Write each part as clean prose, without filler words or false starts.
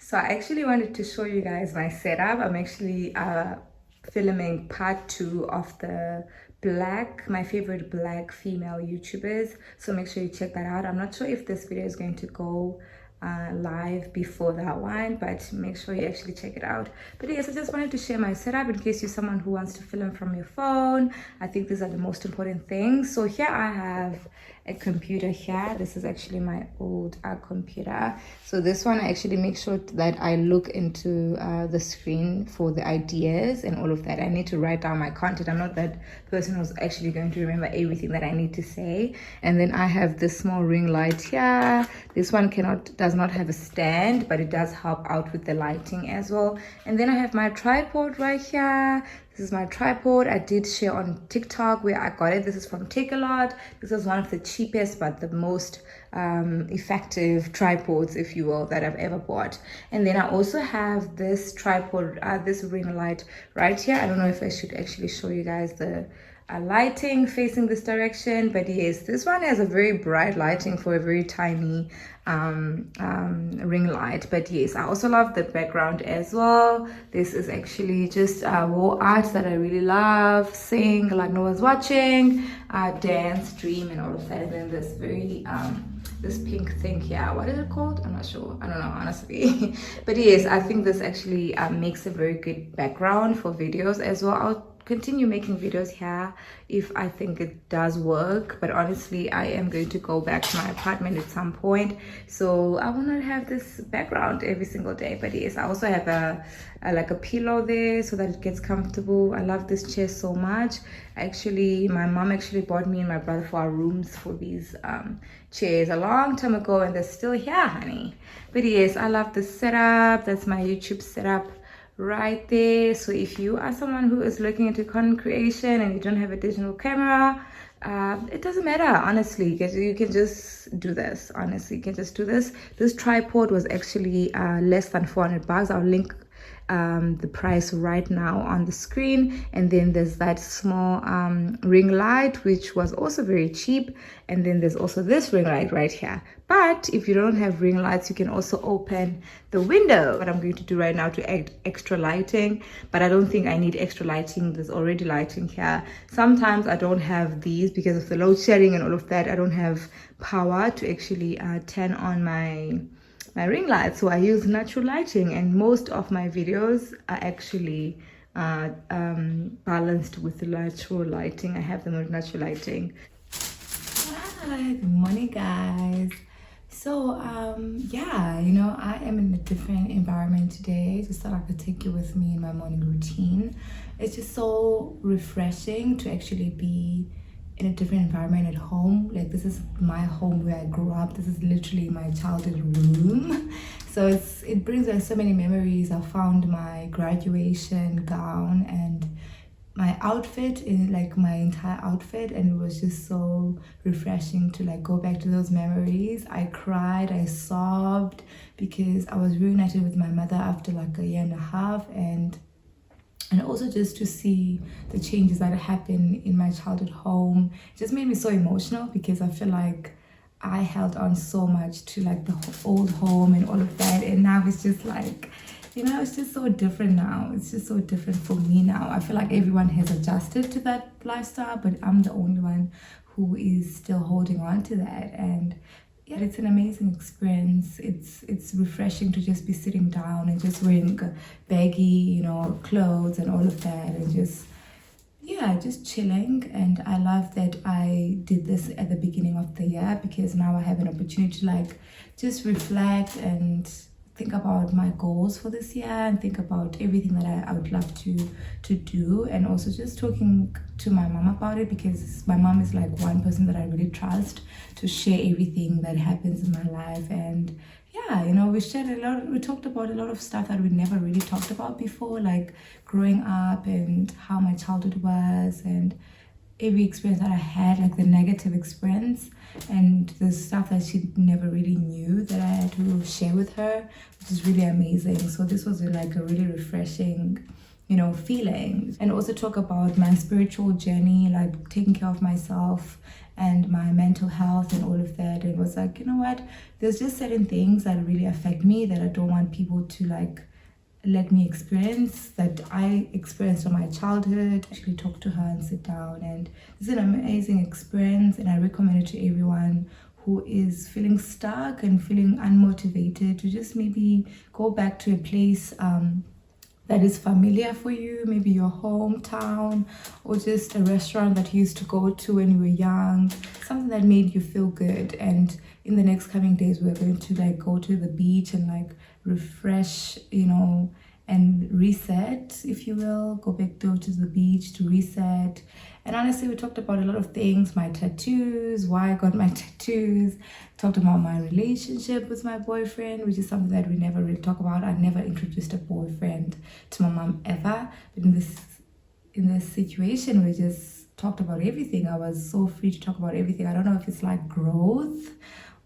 So I actually wanted to show you guys my setup. I'm actually filming part 2 of my favorite black female YouTubers. So make sure you check that out. I'm not sure if this video is going to go live before that one, but make sure you actually check it out. But yes, I just wanted to share my setup in case you're someone who wants to film from your phone. I think these are the most important things. So here I have a computer here. This is actually my old computer. So this one, I actually make sure that I look into the screen for the ideas and all of that. I need to write down my content. I'm not that person who's actually going to remember everything that I need to say. And then I have this small ring light here. This one does not have a stand, but it does help out with the lighting as well. And then I have my tripod right here. This is my tripod. I did share on TikTok where I got it. This is from Takealot. This is one of the cheapest but the most effective tripods, if you will, that I've ever bought. And then I also have this tripod, this ring light right here. I don't know if I should actually show you guys the lighting facing this direction, but yes, this one has a very bright lighting for a very tiny ring light. But yes, I also love the background as well. This is actually just wall art that I really love. Sing like no one's watching, dance, dream, and all of that. And then this very this pink thing here, what is it called? I'm not sure, I don't know honestly. But yes, I think this actually makes a very good background for videos as well. I'll continue making videos here if I think it does work, but honestly I am going to go back to my apartment at some point, so I will not have this background every single day. But yes, I also have a like a pillow there so that it gets comfortable. I love this chair so much. Actually, my mom actually bought me and my brother for our rooms for these chairs a long time ago, and they're still here, honey. But yes, I love this setup. That's my YouTube setup right there. So if you are someone who is looking into content creation and you don't have a digital camera, it doesn't matter, honestly, because you can just do this. Honestly, you can just do this. This tripod was actually less than 400 bucks. I'll link the price right now on the screen. And then there's that small ring light, which was also very cheap. And then there's also this ring light right here. But if you don't have ring lights, you can also open the window. What I'm going to do right now to add extra lighting, but I don't think I need extra lighting. There's already lighting here. Sometimes I don't have these because of the load shedding and all of that. I don't have power to actually turn on my ring light, so I use natural lighting, and most of my videos are actually balanced with the natural lighting. I have them with natural lighting. Hi, good morning guys. So yeah, you know, I am in a different environment today. Just thought I could take you with me in my morning routine. It's just so refreshing to actually be in a different environment at home. Like, this is my home where I grew up. This is literally my childhood room. So it brings back so many memories. I found my graduation gown and my outfit, in like my entire outfit, and it was just so refreshing to like go back to those memories. I cried, I sobbed, because I was reunited with my mother after like a year and a half, and also just to see the changes that happened in my childhood home. It just made me so emotional, because I feel like I held on so much to like the old home and all of that, and now it's just like, you know, it's just so different now. It's just so different for me now. I feel like everyone has adjusted to that lifestyle, but I'm the only one who is still holding on to that. And yeah, it's an amazing experience. It's refreshing to just be sitting down and just wearing baggy, you know, clothes and all of that, and just, yeah, just chilling. And I love that I did this at the beginning of the year, because now I have an opportunity to like just reflect and think about my goals for this year, and think about everything that I would love to do, and also just talking to my mom about it, because my mom is like one person that I really trust to share everything that happens in my life. And yeah, you know, we talked about a lot of stuff that we never really talked about before, like growing up and how my childhood was, and every experience that I had, like the negative experience and the stuff that she never really knew that I had to share with her, which is really amazing. So this was like a really refreshing feelings, and also talk about my spiritual journey, like taking care of myself and my mental health and all of that. It was like, you know what, there's just certain things that really affect me that I don't want people to like let me experience, that I experienced in my childhood. Actually talk to her and sit down, and it's an amazing experience, and I recommend it to everyone who is feeling stuck and feeling unmotivated to just maybe go back to a place that is familiar for you, maybe your hometown, or just a restaurant that you used to go to when you were young, something that made you feel good. And in the next coming days, we're going to like go to the beach and like refresh, and reset, if you will. Go back to the beach to reset. And honestly, we talked about a lot of things, my tattoos, why I got my tattoos, talked about my relationship with my boyfriend, which is something that we never really talk about. I never introduced a boyfriend to my mom ever. But in this situation, we just talked about everything. I was so free to talk about everything. I don't know if it's like growth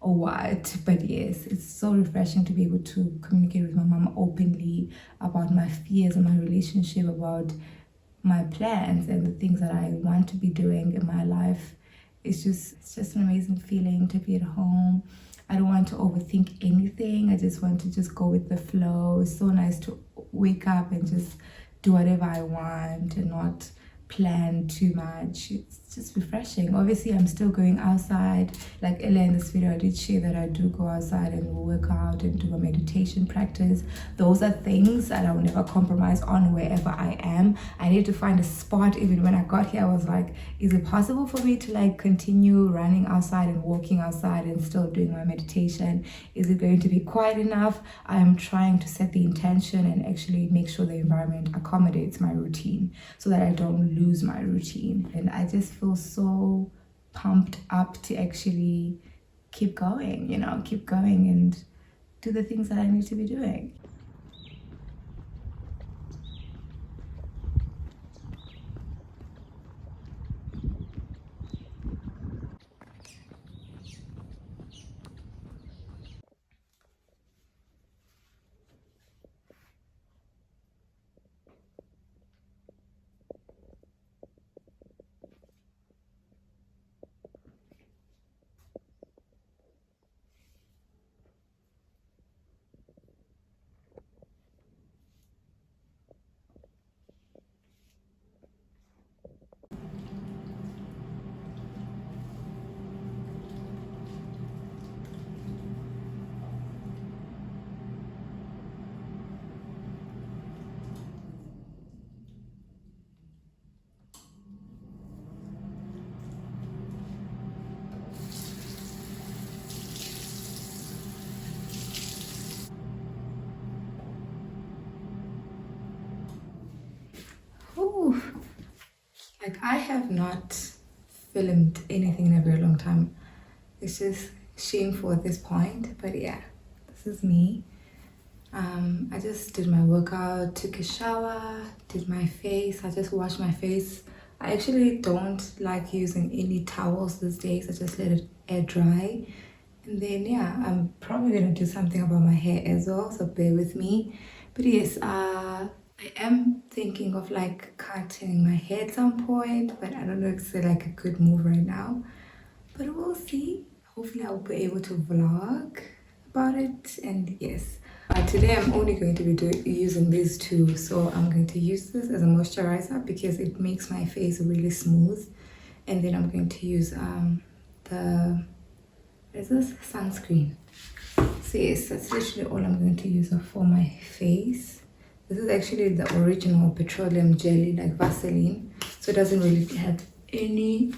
or what, but yes, it's so refreshing to be able to communicate with my mom openly about my fears and my relationship, about my plans and the things that I want to be doing in my life. It's just an amazing feeling to be at home. I don't want to overthink anything. I just want to just go with the flow. It's so nice to wake up and just do whatever I want and not plan too much. It's just refreshing. Obviously, I'm still going outside. Like earlier in this video, I did share that I do go outside and work out and do a meditation practice. Those are things that I will never compromise on wherever I am. I need to find a spot. Even when I got here, I was like, is it possible for me to like continue running outside and walking outside and still doing my meditation? Is it going to be quiet enough? I'm trying to set the intention and actually make sure the environment accommodates my routine so that I don't lose my routine. And I just feel so pumped up to actually keep going, keep going and do the things that I need to be doing. Ooh. Like, I have not filmed anything in a very long time. It's just shameful at this point, but yeah, this is me. I just did my workout, took a shower, did my face. I just washed my face. I actually don't like using any towels these days. I just let it air dry. And then yeah, I'm probably gonna do something about my hair as well, so bear with me. But yes, I am thinking of like cutting my hair at some point, but I don't know if it's like a good move right now. But we'll see. Hopefully I'll be able to vlog about it. And yes, today I'm only going to be using these two. So I'm going to use this as a moisturizer because it makes my face really smooth. And then I'm going to use is this sunscreen. So yes, that's literally all I'm going to use for my face. This is actually the original petroleum jelly, like Vaseline. So it doesn't really have any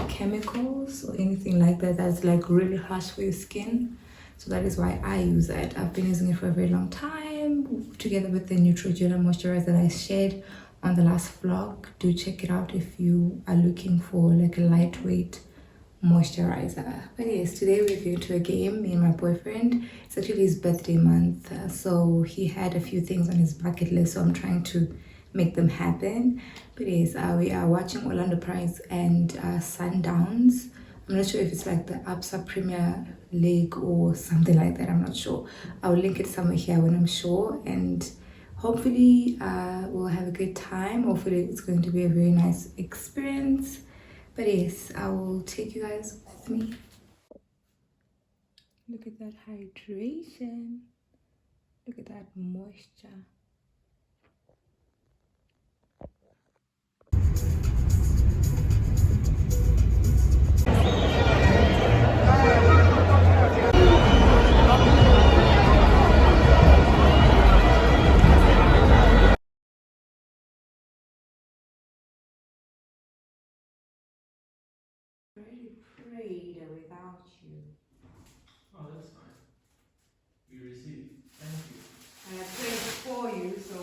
chemicals or anything like that that's like really harsh for your skin. So that is why I use it. I've been using it for a very long time together with the Neutrogena moisturizer that I shared on the last vlog. Do check it out if you are looking for like a lightweight moisturizer. But yes, today we're going to a game, me and my boyfriend. It's actually his birthday month, so he had a few things on his bucket list, so I'm trying to make them happen. But yes, we are watching Orlando Pirates and Sundowns. I'm not sure if it's like the ABSA Premier League or something like that. I'm not sure. I'll link it somewhere here when I'm sure, and hopefully we'll have a good time. Hopefully it's going to be a very nice experience. But yes, I will take you guys with me. Look at that hydration. Look at that moisture. I already prayed without you. Oh, that's fine. We received. Thank you. And I prayed for you, so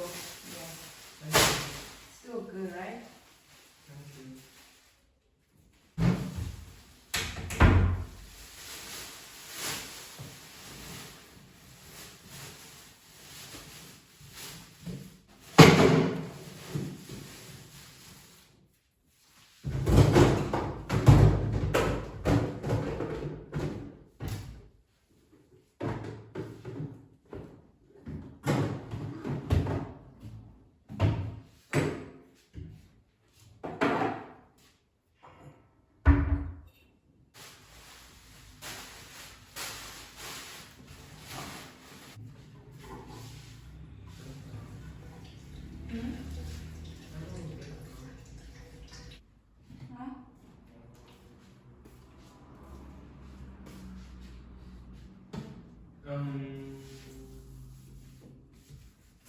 yeah. Thank you. Still good, right? Thank you.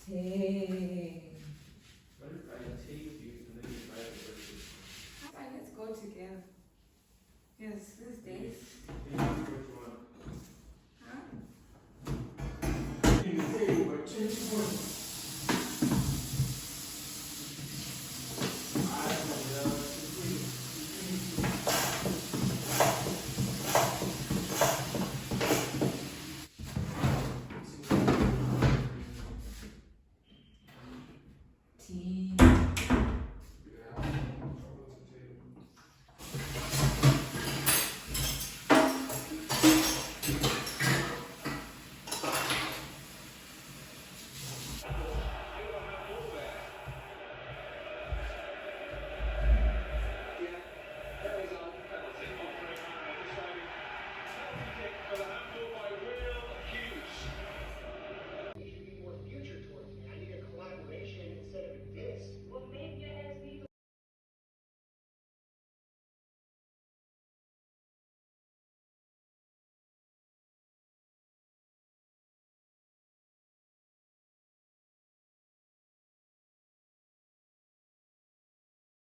Dang. What if I take you and then you buy the burger? Fine, let's go together. Yes, these days. Yeah.